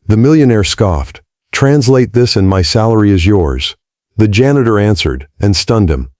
The millionaire scoffed. "Translate this and my salary is yours." The janitor answered, and stunned him.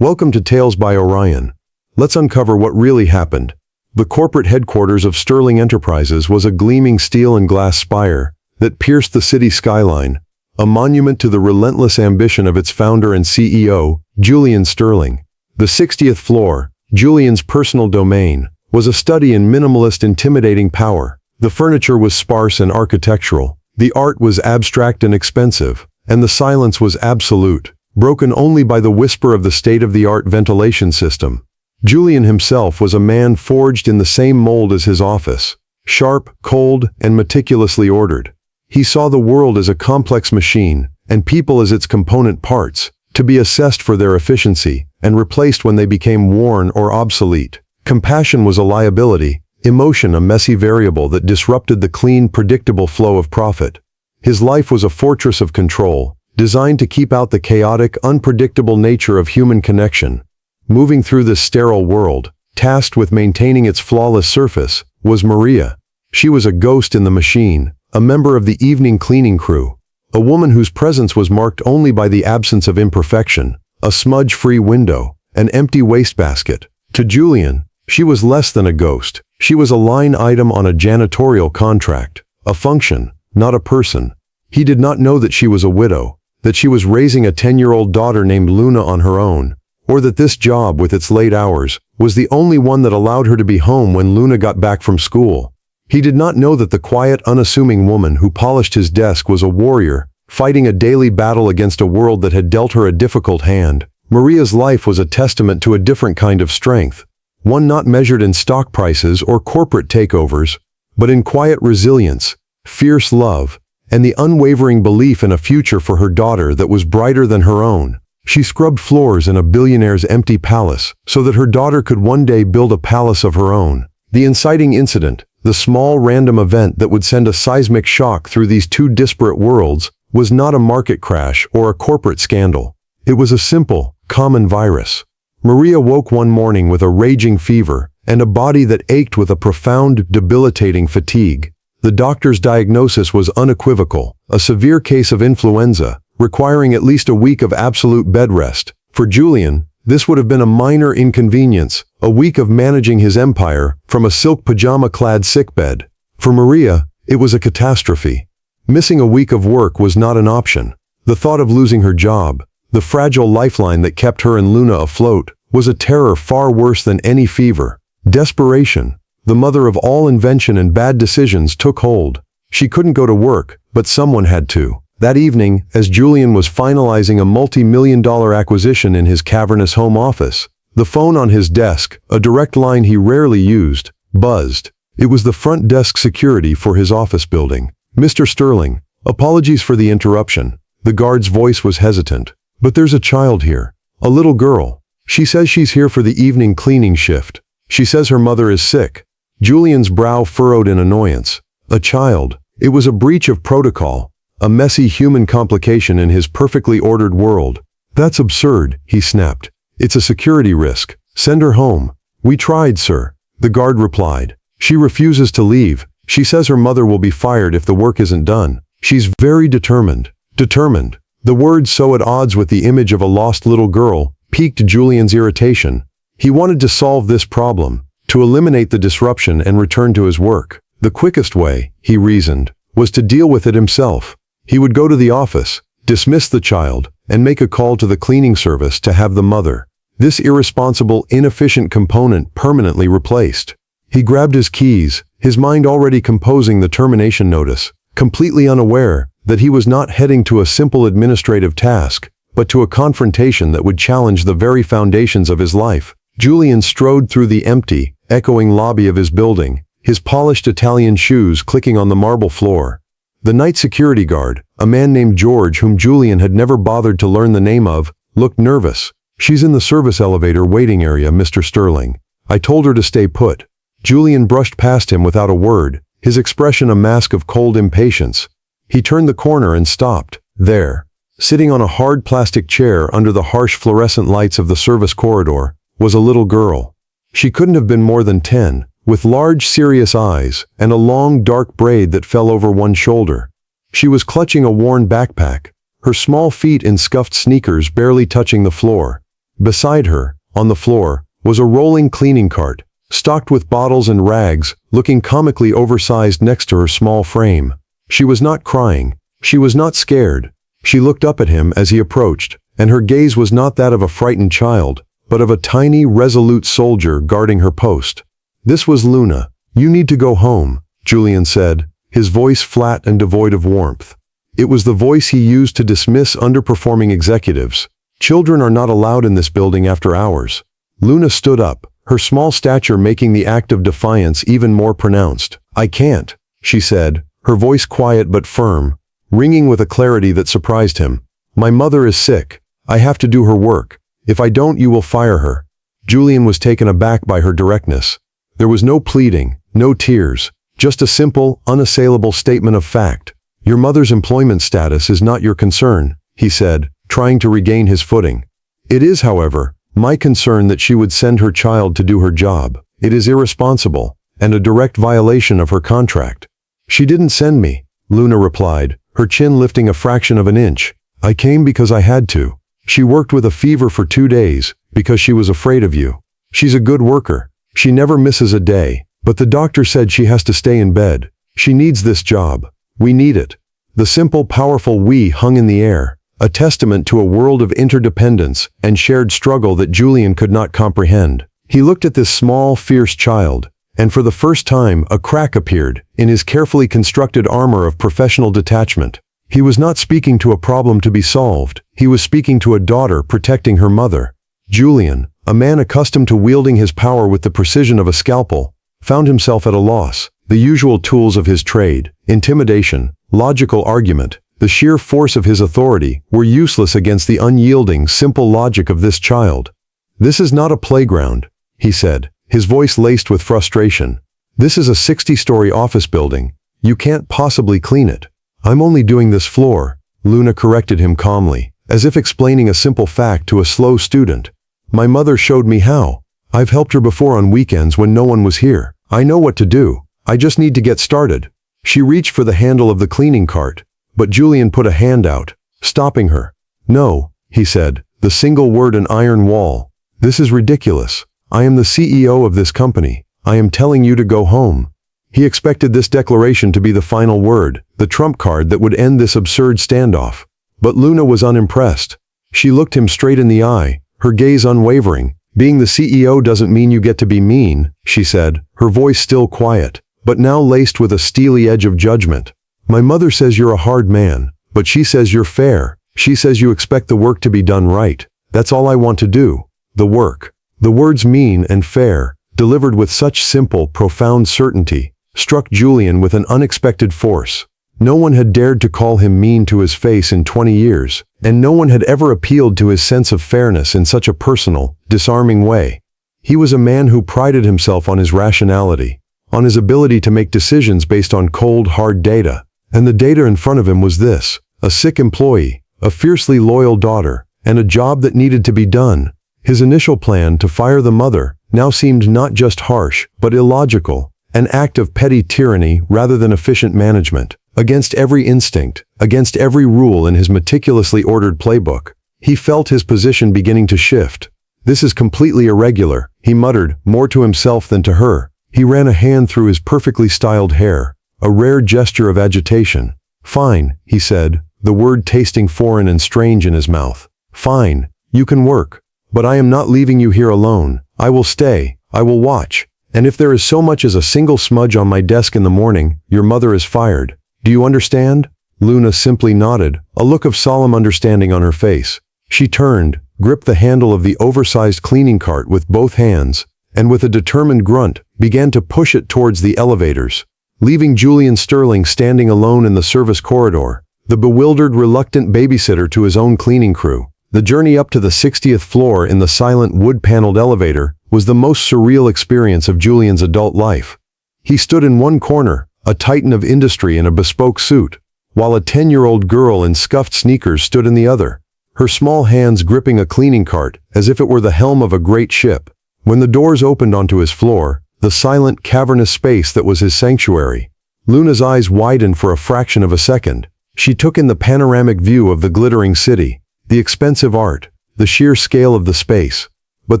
"Welcome to Tales by Orion. Let's uncover what really happened." The corporate headquarters of Sterling Enterprises was a gleaming steel and glass spire that pierced the city skyline, a monument to the relentless ambition of its founder and CEO, Julian Sterling. The 60th floor, Julian's personal domain, was a study in minimalist, intimidating power. The furniture was sparse and architectural, the art was abstract and expensive, and the silence was absolute, broken only by the whisper of the state-of-the-art ventilation system. Julian himself was a man forged in the same mold as his office, sharp, cold, and meticulously ordered. He saw the world as a complex machine, and people as its component parts, to be assessed for their efficiency, and replaced when they became worn or obsolete. Compassion was a liability, emotion a messy variable that disrupted the clean, predictable flow of profit. His life was a fortress of control, designed to keep out the chaotic, unpredictable nature of human connection. Moving through this sterile world, tasked with maintaining its flawless surface, was Maria. She was a ghost in the machine, a member of the evening cleaning crew, a woman whose presence was marked only by the absence of imperfection, a smudge-free window, an empty wastebasket. To Julian, she was less than a ghost. She was a line item on a janitorial contract, a function, not a person. He did not know that she was a widow, that she was raising a 10-year-old daughter named Luna on her own, or that this job, with its late hours, was the only one that allowed her to be home when Luna got back from school. He did not know that the quiet, unassuming woman who polished his desk was a warrior, fighting a daily battle against a world that had dealt her a difficult hand. Maria's life was a testament to a different kind of strength, one not measured in stock prices or corporate takeovers, but in quiet resilience, fierce love, and the unwavering belief in a future for her daughter that was brighter than her own. She scrubbed floors in a billionaire's empty palace so that her daughter could one day build a palace of her own. The inciting incident, the small random event that would send a seismic shock through these two disparate worlds, was not a market crash or a corporate scandal. It was a simple, common virus. Maria woke one morning with a raging fever and a body that ached with a profound, debilitating fatigue. The doctor's diagnosis was unequivocal, a severe case of influenza, requiring at least a week of absolute bed rest. For Julian, this would have been a minor inconvenience, a week of managing his empire from a silk pajama-clad sickbed. For Maria, it was a catastrophe. Missing a week of work was not an option. The thought of losing her job, the fragile lifeline that kept her and Luna afloat, was a terror far worse than any fever. Desperation, the mother of all invention and bad decisions, took hold. She couldn't go to work, but someone had to. That evening, as Julian was finalizing a multi-million-dollar acquisition in his cavernous home office, the phone on his desk, a direct line he rarely used, buzzed. It was the front desk security for his office building. "Mr. Sterling, apologies for the interruption." The guard's voice was hesitant. "But there's a child here. A little girl. She says she's here for the evening cleaning shift. She says her mother is sick." Julian's brow furrowed in annoyance. A child. It was a breach of protocol, a messy human complication in his perfectly ordered world. "That's absurd," he snapped. "It's a security risk. Send her home." "We tried, sir," the guard replied. "She refuses to leave. She says her mother will be fired if the work isn't done. She's very determined." Determined. The word, so at odds with the image of a lost little girl, piqued Julian's irritation. He wanted to solve this problem, to eliminate the disruption and return to his work. The quickest way, he reasoned, was to deal with it himself. He would go to the office, dismiss the child, and make a call to the cleaning service to have the mother, this irresponsible, inefficient component, permanently replaced. He grabbed his keys, his mind already composing the termination notice, completely unaware that he was not heading to a simple administrative task, but to a confrontation that would challenge the very foundations of his life. Julian strode through the empty, echoing lobby of his building, his polished Italian shoes clicking on the marble floor. The night security guard, a man named George whom Julian had never bothered to learn the name of, looked nervous. "She's in the service elevator waiting area, Mr. Sterling. I told her to stay put." Julian brushed past him without a word, his expression a mask of cold impatience. He turned the corner and stopped. There, sitting on a hard plastic chair under the harsh fluorescent lights of the service corridor, was a little girl. She couldn't have been more than 10, with large, serious eyes and a long, dark braid that fell over one shoulder. She was clutching a worn backpack, her small feet in scuffed sneakers barely touching the floor. Beside her, on the floor, was a rolling cleaning cart, stocked with bottles and rags, looking comically oversized next to her small frame. She was not crying. She was not scared. She looked up at him as he approached, and her gaze was not that of a frightened child, but of a tiny, resolute soldier guarding her post. This was Luna. "You need to go home," Julian said, his voice flat and devoid of warmth. It was the voice he used to dismiss underperforming executives. "Children are not allowed in this building after hours." Luna stood up, her small stature making the act of defiance even more pronounced. "I can't," she said, her voice quiet but firm, ringing with a clarity that surprised him. "My mother is sick. I have to do her work. If I don't, you will fire her." Julian was taken aback by her directness. There was no pleading, no tears, just a simple, unassailable statement of fact. "Your mother's employment status is not your concern," he said, trying to regain his footing. "It is, however, my concern that she would send her child to do her job. It is irresponsible, and a direct violation of her contract." "She didn't send me," Luna replied, her chin lifting a fraction of an inch. "I came because I had to. She worked with a fever for 2 days, because she was afraid of you. She's a good worker. She never misses a day, but the doctor said she has to stay in bed. She needs this job. We need it." The simple, powerful "we" hung in the air, a testament to a world of interdependence and shared struggle that Julian could not comprehend. He looked at this small, fierce child, and for the first time a crack appeared in his carefully constructed armor of professional detachment. He was not speaking to a problem to be solved. He was speaking to a daughter protecting her mother. Julian, a man accustomed to wielding his power with the precision of a scalpel, found himself at a loss. The usual tools of his trade, intimidation, logical argument, the sheer force of his authority, were useless against the unyielding, simple logic of this child. "This is not a playground," he said, his voice laced with frustration. "This is a 60-story office building. You can't possibly clean it." "I'm only doing this floor," Luna corrected him calmly, as if explaining a simple fact to a slow student. "My mother showed me how. I've helped her before on weekends when no one was here. I know what to do. I just need to get started." She reached for the handle of the cleaning cart, but Julian put a hand out, stopping her. "No," he said, the single word an iron wall. "This is ridiculous. I am the CEO of this company. I am telling you to go home." He expected this declaration to be the final word, the trump card that would end this absurd standoff. But Luna was unimpressed. She looked him straight in the eye, her gaze unwavering. "Being the CEO doesn't mean you get to be mean," she said, her voice still quiet, but now laced with a steely edge of judgment. "My mother says you're a hard man, but she says you're fair. She says you expect the work to be done right. That's all I want to do. The work." The words "mean" and "fair," delivered with such simple, profound certainty, struck Julian with an unexpected force. No one had dared to call him mean to his face in 20 years, and no one had ever appealed to his sense of fairness in such a personal, disarming way. He was a man who prided himself on his rationality, on his ability to make decisions based on cold, hard data. And the data in front of him was this: a sick employee, a fiercely loyal daughter, and a job that needed to be done. His initial plan to fire the mother now seemed not just harsh, but illogical, an act of petty tyranny rather than efficient management. Against every instinct, against every rule in his meticulously ordered playbook, he felt his position beginning to shift. "This is completely irregular," he muttered, more to himself than to her. He ran a hand through his perfectly styled hair, a rare gesture of agitation. "Fine," he said, the word tasting foreign and strange in his mouth. "Fine, you can work. But I am not leaving you here alone. I will stay. I will watch. And if there is so much as a single smudge on my desk in the morning, your mother is fired. Do you understand?" Luna simply nodded, a look of solemn understanding on her face. She turned, gripped the handle of the oversized cleaning cart with both hands, and with a determined grunt, began to push it towards the elevators, leaving Julian Sterling standing alone in the service corridor, the bewildered, reluctant babysitter to his own cleaning crew. The journey up to the 60th floor in the silent wood-paneled elevator was the most surreal experience of Julian's adult life. He stood in one corner, a titan of industry in a bespoke suit, while a 10-year-old girl in scuffed sneakers stood in the other, her small hands gripping a cleaning cart as if it were the helm of a great ship. When the doors opened onto his floor, the silent, cavernous space that was his sanctuary, Luna's eyes widened for a fraction of a second. She took in the panoramic view of the glittering city, the expensive art, the sheer scale of the space. But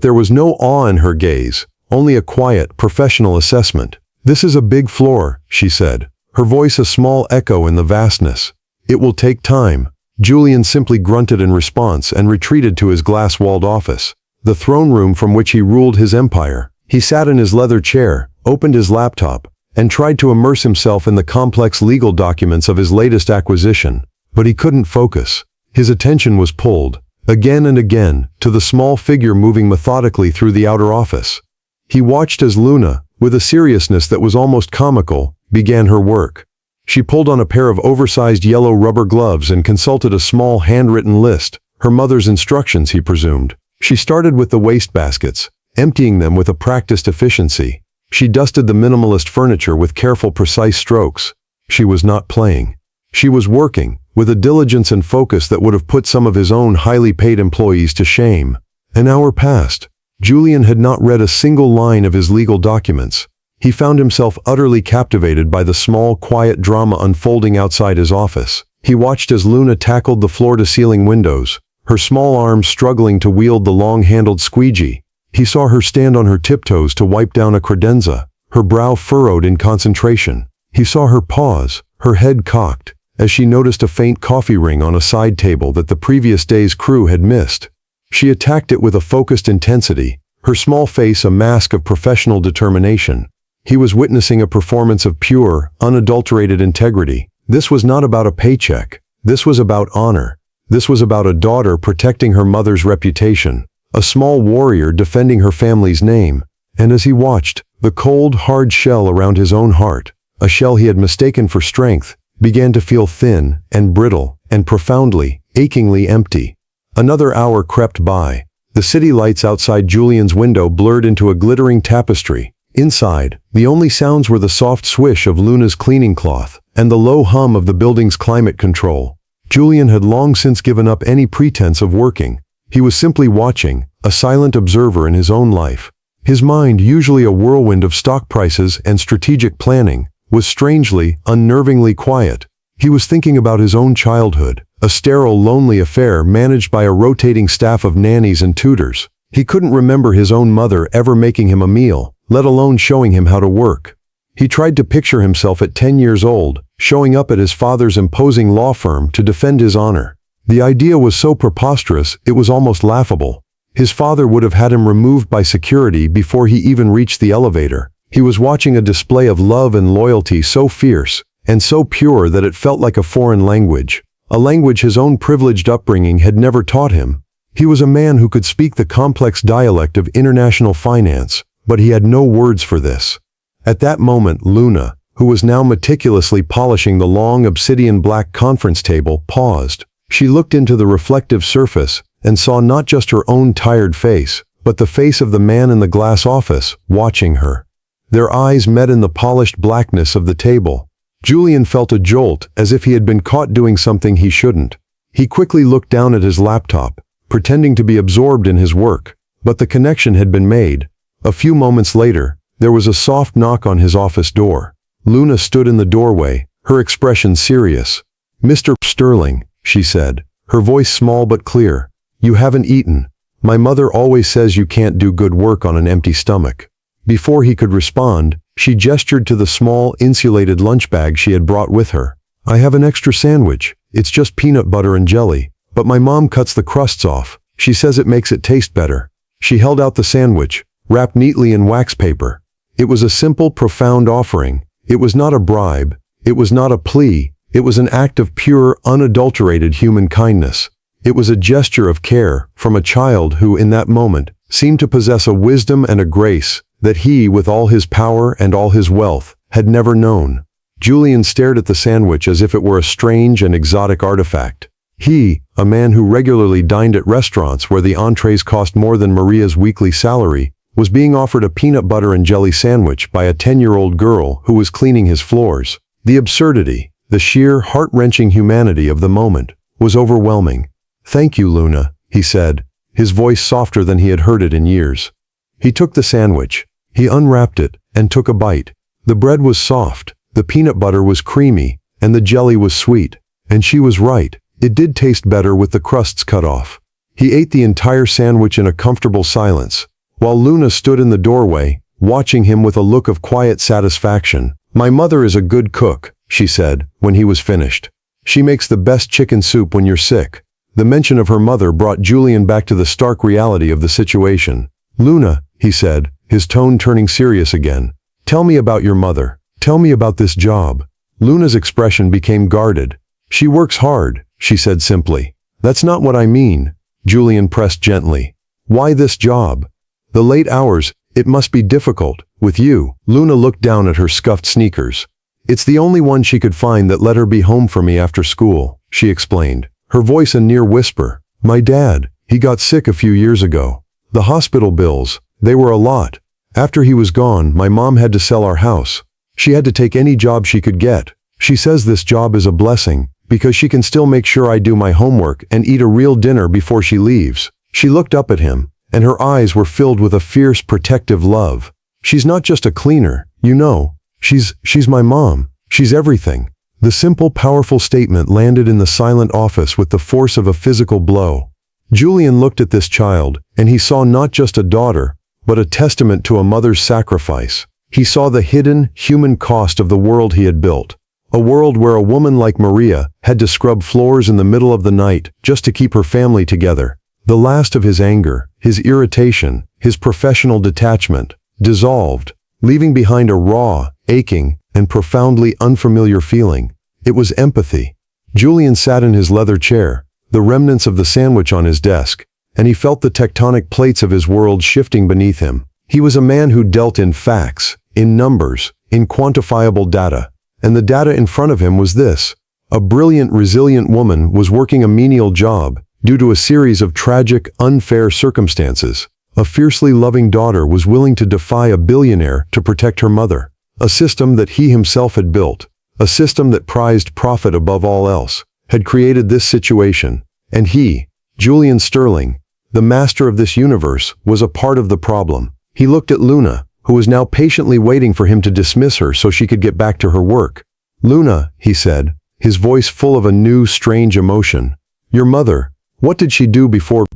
there was no awe in her gaze, only a quiet, professional assessment. "This is a big floor," she said, her voice a small echo in the vastness. "It will take time." Julian simply grunted in response and retreated to his glass-walled office, the throne room from which he ruled his empire. He sat in his leather chair, opened his laptop, and tried to immerse himself in the complex legal documents of his latest acquisition. But he couldn't focus. His attention was pulled, again and again, to the small figure moving methodically through the outer office. He watched as Luna, with a seriousness that was almost comical, began her work. She pulled on a pair of oversized yellow rubber gloves and consulted a small handwritten list, her mother's instructions, he presumed. She started with the wastebaskets, emptying them with a practiced efficiency. She dusted the minimalist furniture with careful, precise strokes. She was not playing. She was working, with a diligence and focus that would have put some of his own highly paid employees to shame. An hour passed. Julian had not read a single line of his legal documents. He found himself utterly captivated by the small, quiet drama unfolding outside his office. He watched as Luna tackled the floor-to-ceiling windows, her small arms struggling to wield the long-handled squeegee. He saw her stand on her tiptoes to wipe down a credenza, her brow furrowed in concentration. He saw her pause, her head cocked, as she noticed a faint coffee ring on a side table that the previous day's crew had missed. She attacked it with a focused intensity, her small face a mask of professional determination. He was witnessing a performance of pure, unadulterated integrity. This was not about a paycheck. This was about honor. This was about a daughter protecting her mother's reputation, a small warrior defending her family's name. And as he watched, the cold, hard shell around his own heart, a shell he had mistaken for strength, began to feel thin and brittle and profoundly, achingly empty. Another hour crept by. The city lights outside Julian's window blurred into a glittering tapestry. Inside, the only sounds were the soft swish of Luna's cleaning cloth and the low hum of the building's climate control. Julian had long since given up any pretense of working. He was simply watching, a silent observer in his own life. His mind, usually a whirlwind of stock prices and strategic planning, was strangely, unnervingly quiet. He was thinking about his own childhood, a sterile, lonely affair managed by a rotating staff of nannies and tutors. He couldn't remember his own mother ever making him a meal, let alone showing him how to work. He tried to picture himself at 10 years old, showing up at his father's imposing law firm to defend his honor. The idea was so preposterous it was almost laughable. His father would have had him removed by security before he even reached the elevator. He was watching a display of love and loyalty so fierce and so pure that it felt like a foreign language, a language his own privileged upbringing had never taught him. He was a man who could speak the complex dialect of international finance, but he had no words for this. At that moment, Luna, who was now meticulously polishing the long obsidian black conference table, paused. She looked into the reflective surface and saw not just her own tired face, but the face of the man in the glass office, watching her. Their eyes met in the polished blackness of the table. Julian felt a jolt, as if he had been caught doing something he shouldn't. He quickly looked down at his laptop, pretending to be absorbed in his work, but the connection had been made. A few moments later, there was a soft knock on his office door. Luna stood in the doorway, her expression serious. "Mr. Sterling," she said, her voice small but clear. "You haven't eaten. My mother always says you can't do good work on an empty stomach." Before he could respond, she gestured to the small, insulated lunch bag she had brought with her. "I have an extra sandwich. It's just peanut butter and jelly, but my mom cuts the crusts off. She says it makes it taste better." She held out the sandwich, wrapped neatly in wax paper. It was a simple, profound offering. It was not a bribe. It was not a plea. It was an act of pure, unadulterated human kindness. It was a gesture of care from a child who, in that moment, seemed to possess a wisdom and a grace that he, with all his power and all his wealth, had never known. Julian stared at the sandwich as if it were a strange and exotic artifact. He, a man who regularly dined at restaurants where the entrees cost more than Maria's weekly salary, was being offered a peanut butter and jelly sandwich by a 10-year-old girl who was cleaning his floors. The absurdity, the sheer, heart-wrenching humanity of the moment, was overwhelming. "Thank you, Luna," he said, his voice softer than he had heard it in years. He took the sandwich. He unwrapped it and took a bite. The bread was soft, the peanut butter was creamy, and the jelly was sweet. And she was right. It did taste better with the crusts cut off. He ate the entire sandwich in a comfortable silence, while Luna stood in the doorway, watching him with a look of quiet satisfaction. "My mother is a good cook," she said, when he was finished. "She makes the best chicken soup when you're sick." The mention of her mother brought Julian back to the stark reality of the situation. "Luna," he said, his tone turning serious again, "tell me about your mother. Tell me about this job." Luna's expression became guarded. "She works hard," she said simply. "That's not what I mean," Julian pressed gently. "Why this job? The late hours, it must be difficult, with you." Luna looked down at her scuffed sneakers. "It's the only one she could find that let her be home for me after school," she explained, her voice a near whisper. "My dad, he got sick a few years ago. The hospital bills, they were a lot. After he was gone, my mom had to sell our house. She had to take any job she could get. She says this job is a blessing, because she can still make sure I do my homework and eat a real dinner before she leaves." She looked up at him, and her eyes were filled with a fierce protective love. "She's not just a cleaner, you know. She's my mom. She's everything." The simple, powerful statement landed in the silent office with the force of a physical blow. Julian looked at this child, and he saw not just a daughter, but a testament to a mother's sacrifice. He saw the hidden, human cost of the world he had built. A world where a woman like Maria had to scrub floors in the middle of the night just to keep her family together. The last of his anger, his irritation, his professional detachment, dissolved, leaving behind a raw, aching, and profoundly unfamiliar feeling. It was empathy. Julian sat in his leather chair, the remnants of the sandwich on his desk, and he felt the tectonic plates of his world shifting beneath him. He was a man who dealt in facts, in numbers, in quantifiable data. And the data in front of him was this: a brilliant, resilient woman was working a menial job due to a series of tragic, unfair circumstances. A fiercely loving daughter was willing to defy a billionaire to protect her mother. A system that he himself had built, a system that prized profit above all else, had created this situation. And he, Julian Sterling, the master of this universe, was a part of the problem. He looked at Luna, who was now patiently waiting for him to dismiss her so she could get back to her work. "Luna," he said, his voice full of a new, strange emotion. "Your mother, what did she do before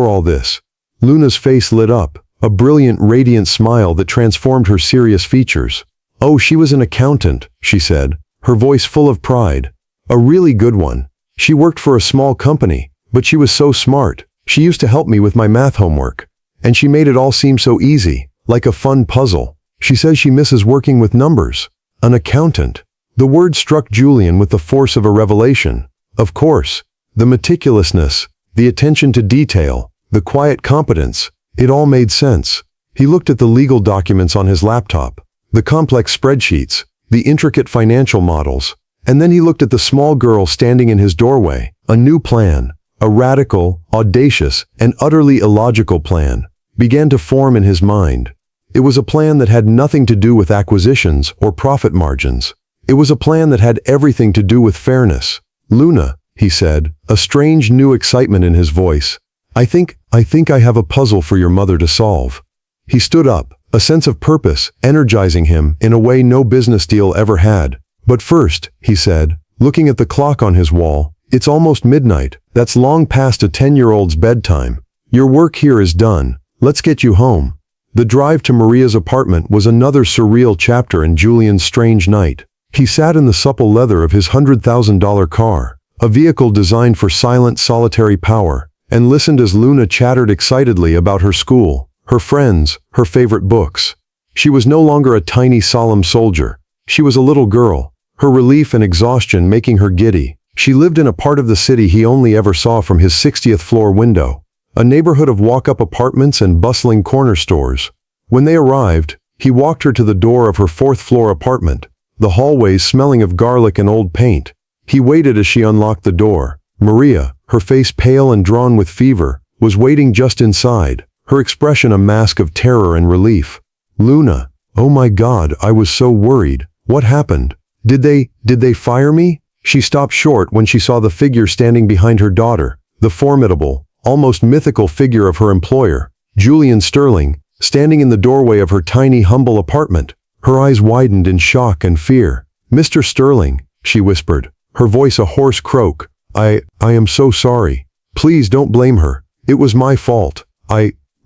all this?" Luna's face lit up, a brilliant, radiant smile that transformed her serious features. "Oh, she was an accountant," she said, her voice full of pride. "A really good one. She worked for a small company, but she was so smart. She used to help me with my math homework. And she made it all seem so easy, like a fun puzzle. She says she misses working with numbers. An accountant." The word struck Julian with the force of a revelation. Of course, the meticulousness, the attention to detail, the quiet competence, it all made sense. He looked at the legal documents on his laptop, the complex spreadsheets, the intricate financial models, and then he looked at the small girl standing in his doorway. A new plan, a radical, audacious, and utterly illogical plan, began to form in his mind. It was a plan that had nothing to do with acquisitions or profit margins. It was a plan that had everything to do with fairness. "Luna," he said, a strange new excitement in his voice, I think I have a puzzle for your mother to solve." He stood up, a sense of purpose energizing him in a way no business deal ever had. "But first," he said, looking at the clock on his wall, "it's almost midnight. That's long past a 10-year-old's bedtime. Your work here is done. Let's get you home." The drive to Maria's apartment was another surreal chapter in Julian's strange night. He sat in the supple leather of his $100,000 car, a vehicle designed for silent, solitary power, and listened as Luna chattered excitedly about her school, her friends, her favorite books. She was no longer a tiny, solemn soldier. She was a little girl, her relief and exhaustion making her giddy. She lived in a part of the city he only ever saw from his 60th floor window, a neighborhood of walk-up apartments and bustling corner stores. When they arrived, he walked her to the door of her 4th-floor apartment, the hallways smelling of garlic and old paint. He waited as she unlocked the door. Maria, her face pale and drawn with fever, was waiting just inside, her expression a mask of terror and relief. "Luna, oh my God, I was so worried. What happened? Did they fire me?" She stopped short when she saw the figure standing behind her daughter, the formidable, almost mythical figure of her employer, Julian Sterling, standing in the doorway of her tiny, humble apartment. Her eyes widened in shock and fear. "Mr. Sterling," she whispered, her voice a hoarse croak. I am so sorry. Please don't blame her. It was my fault.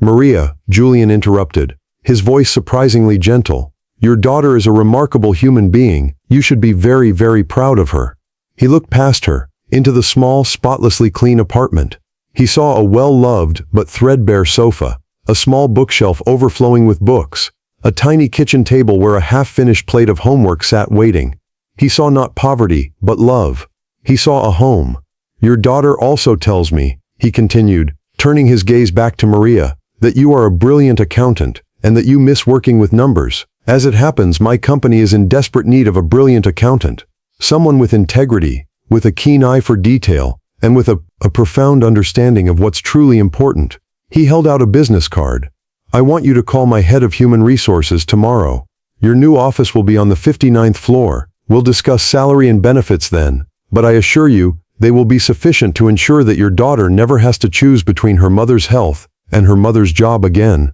Maria, Julian interrupted, his voice surprisingly gentle. Your daughter is a remarkable human being. You should be very, very proud of her. He looked past her, into the small, spotlessly clean apartment. He saw a well-loved but threadbare sofa, a small bookshelf overflowing with books, a tiny kitchen table where a half-finished plate of homework sat waiting. He saw not poverty, but love. He saw a home. Your daughter also tells me, he continued, turning his gaze back to Maria, that you are a brilliant accountant, and that you miss working with numbers. As it happens, my company is in desperate need of a brilliant accountant. Someone with integrity, with a keen eye for detail, and with a profound understanding of what's truly important. He held out a business card. I want you to call my head of human resources tomorrow. Your new office will be on the 59th floor. We'll discuss salary and benefits then, but I assure you, they will be sufficient to ensure that your daughter never has to choose between her mother's health and her mother's job again.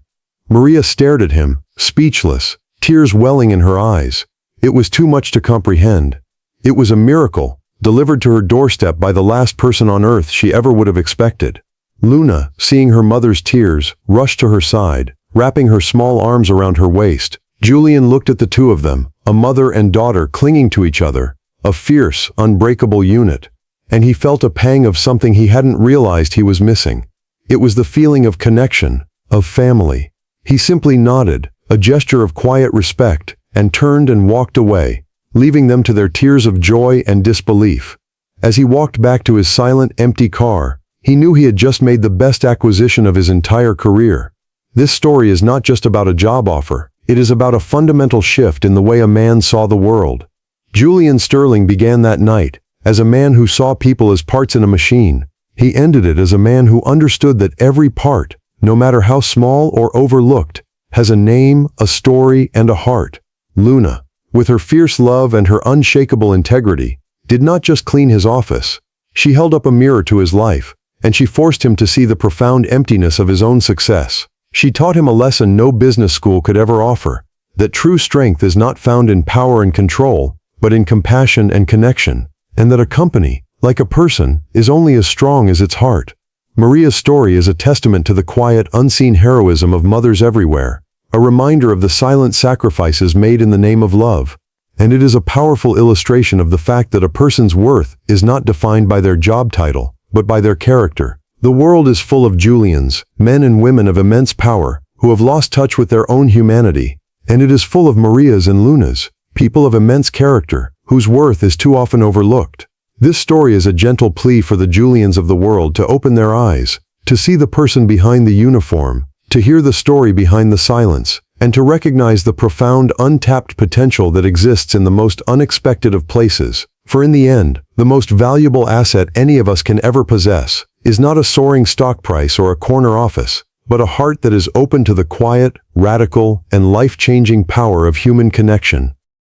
Maria stared at him, speechless, tears welling in her eyes. It was too much to comprehend. It was a miracle, delivered to her doorstep by the last person on earth she ever would have expected. Luna, seeing her mother's tears, rushed to her side, wrapping her small arms around her waist. Julian looked at the two of them, a mother and daughter clinging to each other, a fierce, unbreakable unit. And he felt a pang of something he hadn't realized he was missing. It was the feeling of connection, of family. He simply nodded, a gesture of quiet respect, and turned and walked away, leaving them to their tears of joy and disbelief. As he walked back to his silent, empty car, he knew he had just made the best acquisition of his entire career. This story is not just about a job offer, it is about a fundamental shift in the way a man saw the world. Julian Sterling began that night as a man who saw people as parts in a machine. He ended it as a man who understood that every part, no matter how small or overlooked, has a name, a story, and a heart. Luna, with her fierce love and her unshakable integrity, did not just clean his office. She held up a mirror to his life, and she forced him to see the profound emptiness of his own success. She taught him a lesson no business school could ever offer, that true strength is not found in power and control, but in compassion and connection, and that a company, like a person, is only as strong as its heart. Maria's story is a testament to the quiet, unseen heroism of mothers everywhere, a reminder of the silent sacrifices made in the name of love. And it is a powerful illustration of the fact that a person's worth is not defined by their job title, but by their character. The world is full of Julians, men and women of immense power, who have lost touch with their own humanity, and it is full of Marias and Lunas, people of immense character, whose worth is too often overlooked. This story is a gentle plea for the Julians of the world to open their eyes, to see the person behind the uniform, to hear the story behind the silence, and to recognize the profound untapped potential that exists in the most unexpected of places. For in the end, the most valuable asset any of us can ever possess is not a soaring stock price or a corner office, but a heart that is open to the quiet, radical, and life-changing power of human connection.